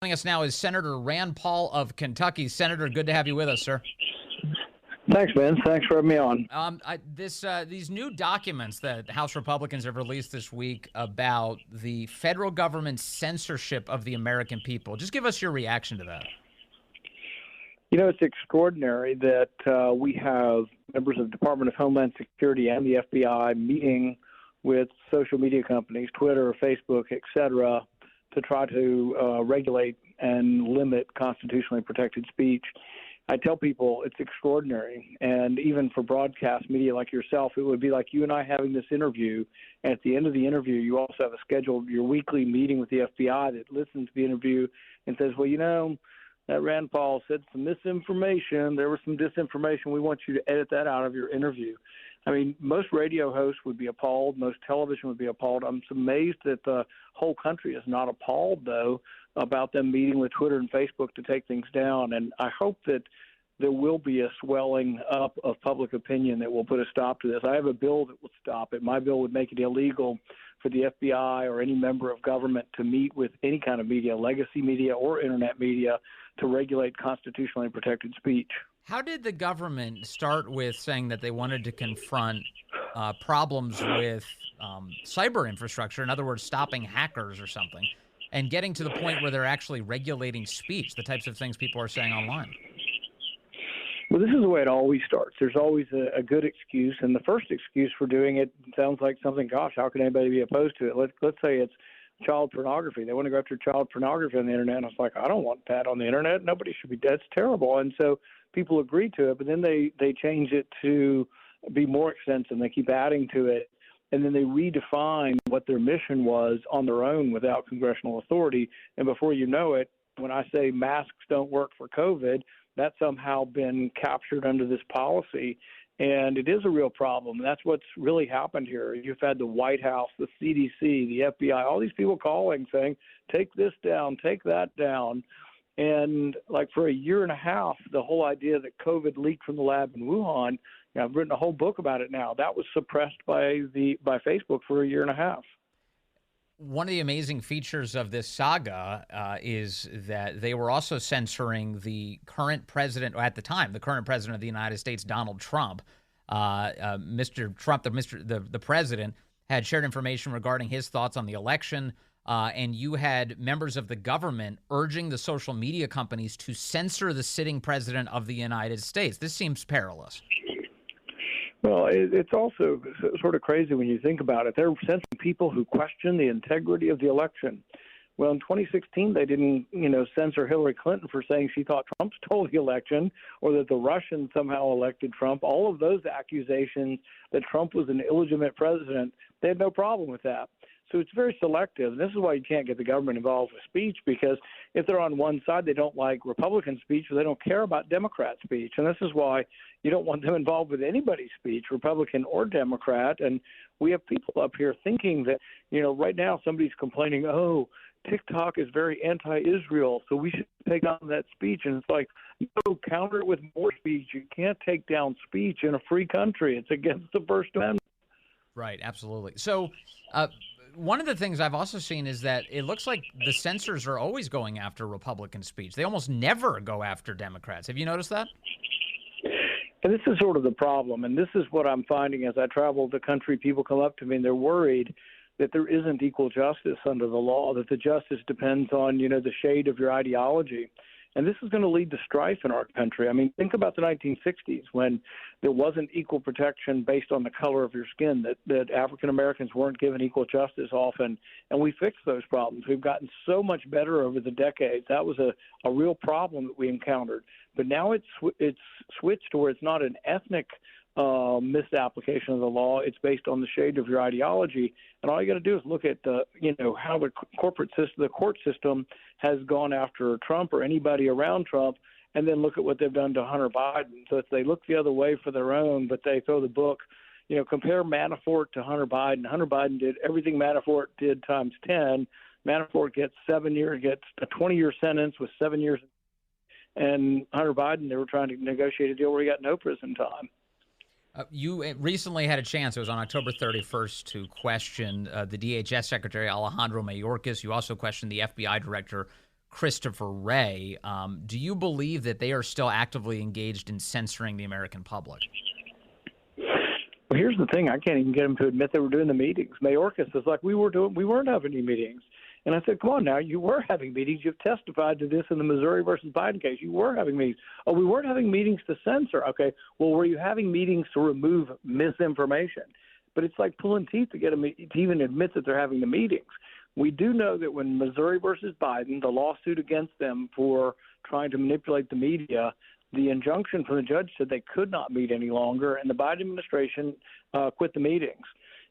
Joining us now is Senator Rand Paul of Kentucky. Senator, good to have you with us, sir. Thanks, Vince. Thanks for having me on. These new documents that House Republicans have released this week about the federal government's censorship of the American people. Just give us your reaction to that. You know, it's extraordinary that we have members of the Department of Homeland Security and the FBI meeting with social media companies, Twitter, Facebook, et cetera, to try to regulate and limit constitutionally protected speech. I tell people it's extraordinary. And even for broadcast media like yourself, it would be like you and I having this interview. And at the end of the interview, you also have a scheduled your weekly meeting with the FBI that listens to the interview and says, well, you know, that Rand Paul said some misinformation. There was some disinformation. We want you to edit that out of your interview. I mean, most radio hosts would be appalled. Most television would be appalled. I'm amazed that the whole country is not appalled, though, about them meeting with Twitter and Facebook to take things down. And I hope that there will be a swelling up of public opinion that will put a stop to this. I have a bill that will stop it. My bill would make it illegal for the FBI or any member of government to meet with any kind of media, legacy media or internet media, to regulate constitutionally protected speech. How did the government start with saying that they wanted to confront problems with cyber infrastructure, in other words, stopping hackers or something, and getting to the point where they're actually regulating speech, the types of things people are saying online? Well, this is the way it always starts. There's always a good excuse, and the first excuse for doing it sounds like something, gosh, how can anybody be opposed to it? Let's say it's child pornography. They want to go after child pornography on the internet, and I was like, I don't want that on the internet. Nobody should be. That's terrible. And so people agree to it, but then they change it to be more extensive. They keep adding to it, and then they redefine what their mission was on their own without congressional authority. And before you know it, when I say masks don't work for COVID, that's somehow been captured under this policy. And it is a real problem. That's what's really happened here. You've had the White House, the CDC, the FBI, all these people calling saying, take this down, take that down. And like for a year and a half, the whole idea that COVID leaked from the lab in Wuhan, I've written a whole book about it now, that was suppressed by Facebook for a year and a half. One of the amazing features of this saga is that they were also censoring the current president, or at the time, the current president of the United States, Donald Trump. Mr. Trump, the president, had shared information regarding his thoughts on the election, and you had members of the government urging the social media companies to censor the sitting president of the United States. This seems perilous. Well, it's also sort of crazy when you think about it. They're censoring people who question the integrity of the election. Well, in 2016, they didn't, censor Hillary Clinton for saying she thought Trump stole the election or that the Russians somehow elected Trump. All of those accusations that Trump was an illegitimate president, they had no problem with that. So it's very selective. And this is why you can't get the government involved with speech, because if they're on one side, they don't like Republican speech, or they don't care about Democrat speech. And this is why you don't want them involved with anybody's speech, Republican or Democrat. And we have people up here thinking that, right now somebody's complaining, oh, TikTok is very anti-Israel, so we should take down that speech. And it's like, no, counter it with more speech. You can't take down speech in a free country. It's against the First Amendment. Right, absolutely. So one of the things I've also seen is that it looks like the censors are always going after Republican speech. They almost never go after Democrats. Have you noticed that? And this is sort of the problem, and this is what I'm finding as I travel the country. People come up to me, and they're worried that there isn't equal justice under the law, that the justice depends on, the shade of your ideology. And this is going to lead to strife in our country. I mean, think about the 1960s when there wasn't equal protection based on the color of your skin, that African Americans weren't given equal justice often, and we fixed those problems. We've gotten so much better over the decades. That was a real problem that we encountered. But now it's switched to where it's not an ethnic misapplication of the law. It's based on the shade of your ideology. And all you got to do is look at how the corporate system, the court system, has gone after Trump or anybody around Trump, and then look at what they've done to Hunter Biden. So if they look the other way for their own, but they throw the book, compare Manafort to Hunter Biden. Hunter Biden did everything Manafort did times 10. Manafort gets 7 years, gets a 20-year sentence with 7 years. And Hunter Biden, they were trying to negotiate a deal where he got no prison time. You recently had a chance, it was on October 31st, to question the DHS Secretary Alejandro Mayorkas. You also questioned the FBI Director Christopher Wray. Do you believe that they are still actively engaged in censoring the American public? Well, here's the thing. I can't even get them to admit they were doing the meetings. Mayorkas is like, we weren't having any meetings. And I said, come on now, you were having meetings. You've testified to this in the Missouri versus Biden case. You were having meetings. Oh, we weren't having meetings to censor. Okay, well, were you having meetings to remove misinformation? But it's like pulling teeth to get them to even admit that they're having the meetings. We do know that when Missouri versus Biden, the lawsuit against them for trying to manipulate the media, the injunction from the judge said they could not meet any longer, and the Biden administration quit the meetings.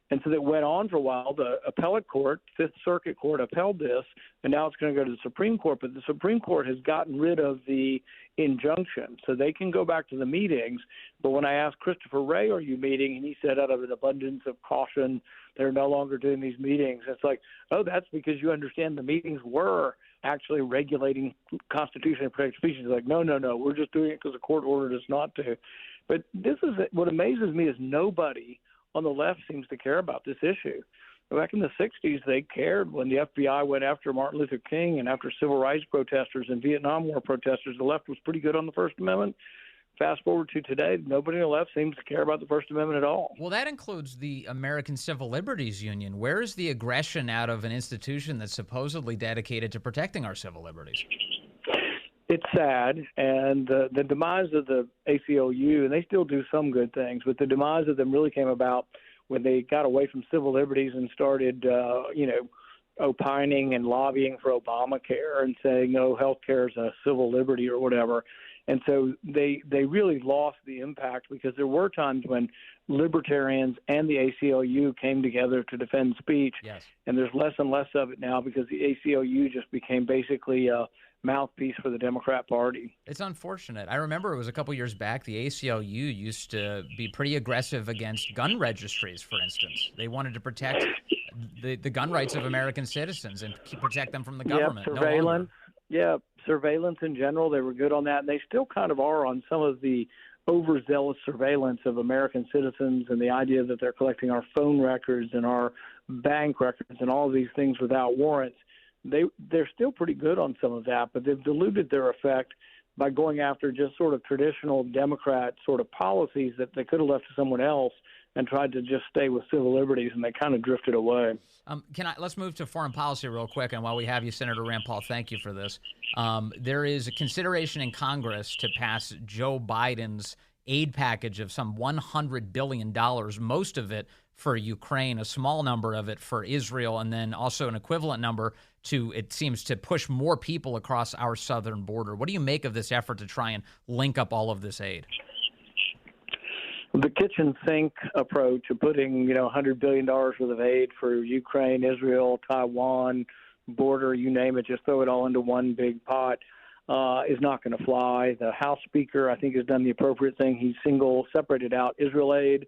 And so that went on for a while. The appellate court, Fifth Circuit Court, upheld this, and now it's going to go to the Supreme Court. But the Supreme Court has gotten rid of the injunction, so they can go back to the meetings. But when I asked Christopher Wray, are you meeting? And he said, out of an abundance of caution, they're no longer doing these meetings. It's like, oh, that's because you understand the meetings were actually regulating constitutionally protected speech. It's like, no, we're just doing it because the court ordered us not to. But this is what amazes me is nobody on the left seems to care about this issue. Back in the 60s, they cared when the FBI went after Martin Luther King and after civil rights protesters and Vietnam War protesters. The left was pretty good on the First Amendment. Fast forward to today, nobody on the left seems to care about the First Amendment at all. Well, that includes the American Civil Liberties Union. Where is the aggression out of an institution that's supposedly dedicated to protecting our civil liberties? It's sad, and the demise of the ACLU, and they still do some good things, but the demise of them really came about when they got away from civil liberties and started, opining and lobbying for Obamacare and saying, no, health care is a civil liberty or whatever. And so they really lost the impact because there were times when libertarians and the ACLU came together to defend speech. Yes. And there's less and less of it now because the ACLU just became basically a mouthpiece for the Democrat Party. It's unfortunate. I remember it was a couple years back, the ACLU used to be pretty aggressive against gun registries, for instance. They wanted to protect the gun rights of American citizens and protect them from the government. Yeah, surveillance. Surveillance in general, they were good on that, and they still kind of are on some of the overzealous surveillance of American citizens and the idea that they're collecting our phone records and our bank records and all of these things without warrants. They're still pretty good on some of that, but they've diluted their effect by going after just sort of traditional Democrat sort of policies that they could have left to someone else and tried to just stay with civil liberties, and they kind of drifted away. Let's move to foreign policy real quick, and while we have you, Senator Rand Paul, thank you for this. There is a consideration in Congress to pass Joe Biden's aid package of some $100 billion, most of it for Ukraine, a small number of it for Israel, and then also an equivalent number to, it seems, to push more people across our southern border. What do you make of this effort to try and link up all of this aid? The kitchen sink approach of putting, $100 billion worth of aid for Ukraine, Israel, Taiwan, border, you name it, just throw it all into one big pot, is not going to fly. The House Speaker, I think, has done the appropriate thing. He separated out Israel aid,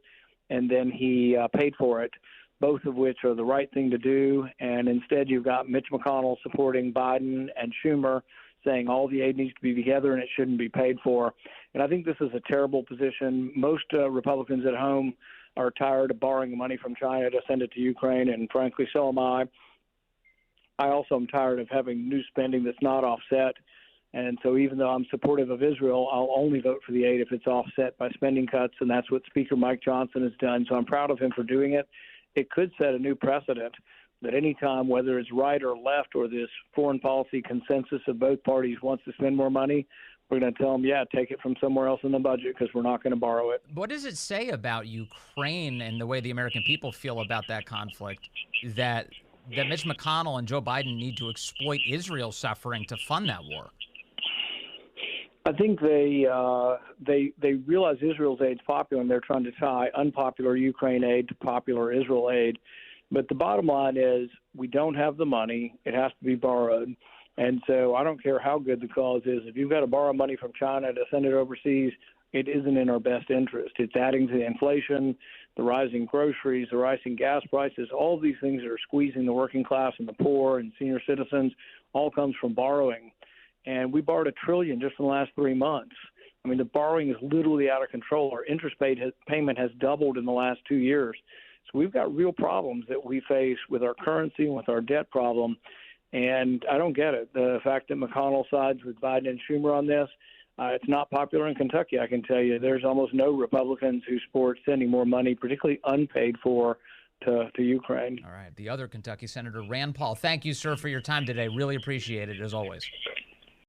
and then he paid for it, both of which are the right thing to do. And instead, you've got Mitch McConnell supporting Biden and Schumer, saying all the aid needs to be together and it shouldn't be paid for. And I think this is a terrible position. Most Republicans at home are tired of borrowing money from China to send it to Ukraine, and frankly, so am I. I also am tired of having new spending that's not offset. And so even though I'm supportive of Israel, I'll only vote for the aid if it's offset by spending cuts, and that's what Speaker Mike Johnson has done. So I'm proud of him for doing it. It could set a new precedent that any time, whether it's right or left or this foreign policy consensus of both parties wants to spend more money, we're going to tell them, take it from somewhere else in the budget because we're not going to borrow it. What does it say about Ukraine and the way the American people feel about that conflict that Mitch McConnell and Joe Biden need to exploit Israel's suffering to fund that war? I think they realize Israel's aid is popular, and they're trying to tie unpopular Ukraine aid to popular Israel aid. But the bottom line is we don't have the money. It has to be borrowed. And so I don't care how good the cause is. If you've got to borrow money from China to send it overseas, it isn't in our best interest. It's adding to the inflation, the rising groceries, the rising gas prices, all of these things that are squeezing the working class and the poor and senior citizens, all comes from borrowing. And we borrowed $1 trillion just in the last 3 months. I mean, the borrowing is literally out of control. Our interest payment has doubled in the last 2 years. So we've got real problems that we face with our currency and with our debt problem. And I don't get it. The fact that McConnell sides with Biden and Schumer on this, it's not popular in Kentucky, I can tell you. There's almost no Republicans who support sending more money, particularly unpaid for, to Ukraine. All right. The other Kentucky Senator, Rand Paul. Thank you, sir, for your time today. Really appreciate it, as always.